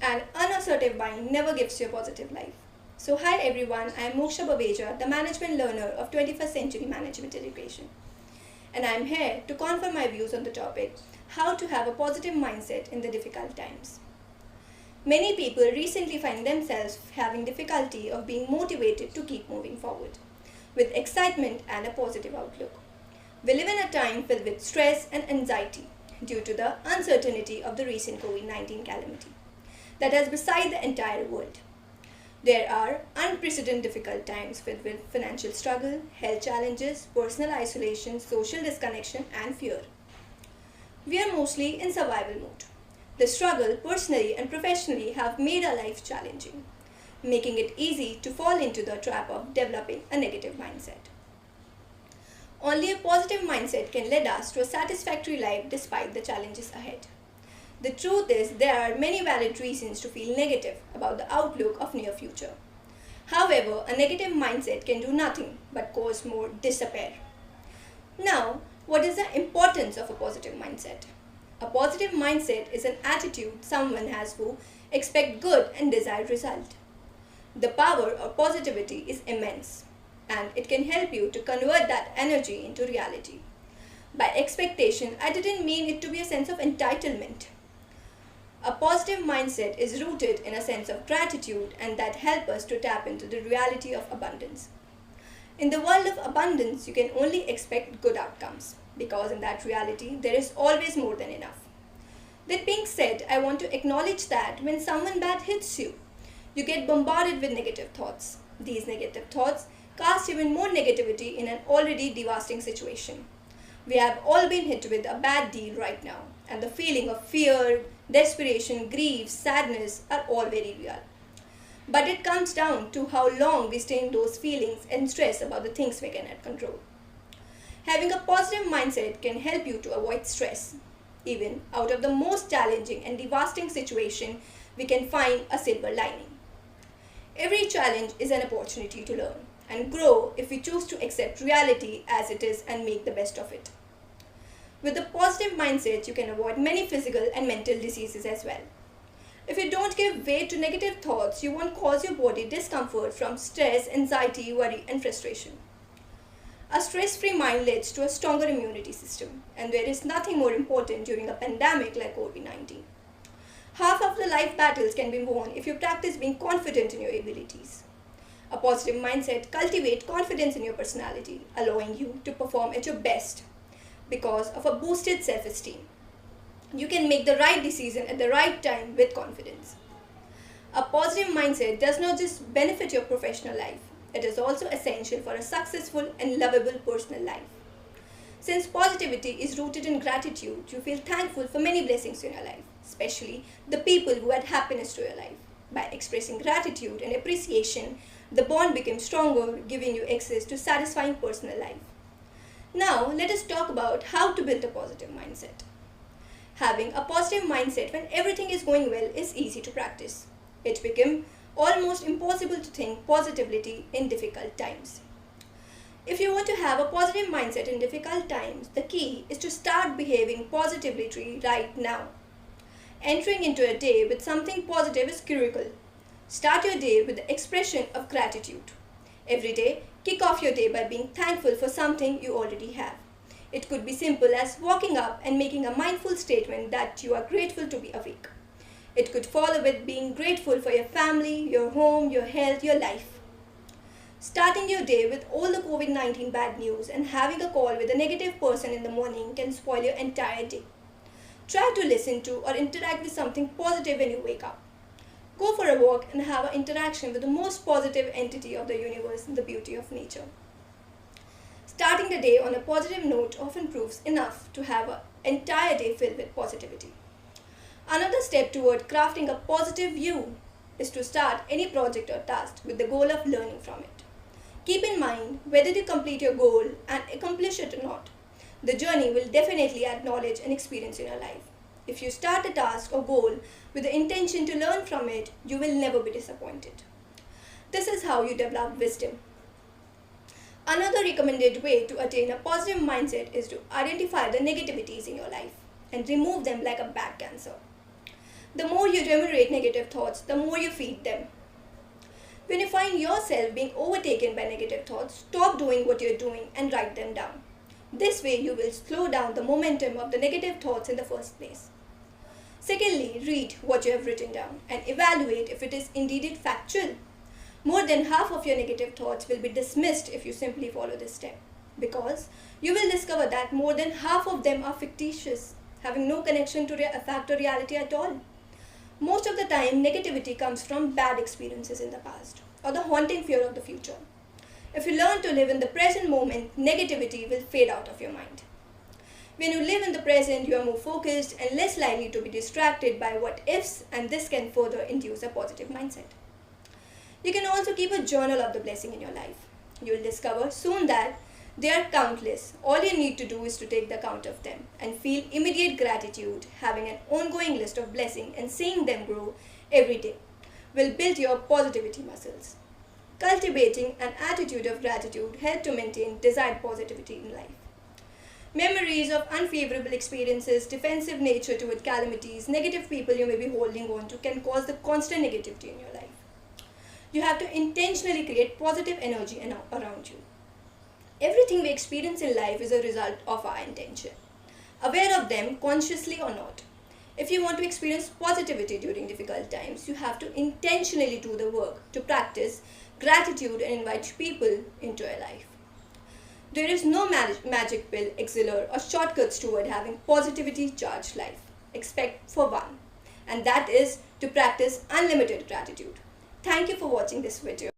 An unassertive mind never gives you a positive life. So, hi everyone, I am Moksha Babeja, the management learner of 21st Century Management Education. And I am here to confirm my views on the topic how to have a positive mindset in the difficult times. Many people recently find themselves having difficulty of being motivated to keep moving forward with excitement and a positive outlook. We live in a time filled with stress and anxiety due to the uncertainty of the recent COVID-19 calamity that has beside the entire world. There are unprecedented difficult times filled with financial struggle, health challenges, personal isolation, social disconnection, and fear. We are mostly in survival mode. The struggle, personally and professionally, have made our life challenging, making it easy to fall into the trap of developing a negative mindset. Only a positive mindset can lead us to a satisfactory life despite the challenges ahead. The truth is, there are many valid reasons to feel negative about the outlook of near future. However, a negative mindset can do nothing but cause more despair. Now, what is the importance of a positive mindset? A positive mindset is an attitude someone has who expect good and desired result. The power of positivity is immense, and it can help you to convert that energy into reality. By expectation, I didn't mean it to be a sense of entitlement. A positive mindset is rooted in a sense of gratitude and that help us to tap into the reality of abundance. In the world of abundance, you can only expect good outcomes because in that reality, there is always more than enough. That being said, I want to acknowledge that when someone bad hits you, you get bombarded with negative thoughts. These negative thoughts cast even more negativity in an already devastating situation. We have all been hit with a bad deal right now, and the feeling of fear, desperation, grief, sadness are all very real. But it comes down to how long we stay in those feelings and stress about the things we cannot control. Having a positive mindset can help you to avoid stress. Even out of the most challenging and devastating situation, we can find a silver lining. Every challenge is an opportunity to learn and grow if we choose to accept reality as it is and make the best of it. With a positive mindset, you can avoid many physical and mental diseases as well. If you don't give way to negative thoughts, you won't cause your body discomfort from stress, anxiety, worry, and frustration. A stress-free mind leads to a stronger immunity system, and there is nothing more important during a pandemic like COVID-19. Half of the life battles can be won if you practice being confident in your abilities. A positive mindset cultivates confidence in your personality, allowing you to perform at your best because of a boosted self-esteem. You can make the right decision at the right time with confidence. A positive mindset does not just benefit your professional life, it is also essential for a successful and lovable personal life. Since positivity is rooted in gratitude, you feel thankful for many blessings in your life, especially the people who add happiness to your life. By expressing gratitude and appreciation, the bond becomes stronger, giving you access to satisfying personal life. Now, let us talk about how to build a positive mindset. Having a positive mindset when everything is going well is easy to practice. It becomes almost impossible to think positively in difficult times. If you want to have a positive mindset in difficult times, the key is to start behaving positively right now. Entering into a day with something positive is critical. Start your day with the expression of gratitude. Every day, kick off your day by being thankful for something you already have. It could be simple as walking up and making a mindful statement that you are grateful to be awake. It could follow with being grateful for your family, your home, your health, your life. Starting your day with all the COVID-19 bad news and having a call with a negative person in the morning can spoil your entire day. Try to listen to or interact with something positive when you wake up. Go for a walk and have an interaction with the most positive entity of the universe, the beauty of nature. Starting the day on a positive note often proves enough to have an entire day filled with positivity. Another step toward crafting a positive view is to start any project or task with the goal of learning from it. Keep in mind whether you complete your goal and accomplish it or not. The journey will definitely add knowledge and experience in your life. If you start a task or goal with the intention to learn from it, you will never be disappointed. This is how you develop wisdom. Another recommended way to attain a positive mindset is to identify the negativities in your life and remove them like a bad cancer. The more you generate negative thoughts, the more you feed them. When you find yourself being overtaken by negative thoughts, stop doing what you're doing and write them down. This way, you will slow down the momentum of the negative thoughts in the first place. Secondly, read what you have written down and evaluate if it is indeed factual. More than half of your negative thoughts will be dismissed if you simply follow this step, because you will discover that more than half of them are fictitious, having no connection to fact or reality at all. Most of the time, negativity comes from bad experiences in the past or the haunting fear of the future. If you learn to live in the present moment, negativity will fade out of your mind. When you live in the present, you are more focused and less likely to be distracted by what ifs, and this can further induce a positive mindset. You can also keep a journal of the blessing in your life. You will discover soon that they are countless. All you need to do is to take the count of them and feel immediate gratitude. Having an ongoing list of blessings and seeing them grow every day will build your positivity muscles. Cultivating an attitude of gratitude helps to maintain desired positivity in life. Memories of unfavorable experiences, defensive nature toward calamities, negative people you may be holding on to can cause the constant negativity in your life. You have to intentionally create positive energy around you. Everything we experience in life is a result of our intention, aware of them consciously or not. If you want to experience positivity during difficult times, you have to intentionally do the work to practice gratitude and invite people into your life. There is no magic pill, elixir, or shortcuts toward having positivity charged life, except for one, and that is to practice unlimited gratitude. Thank you for watching this video.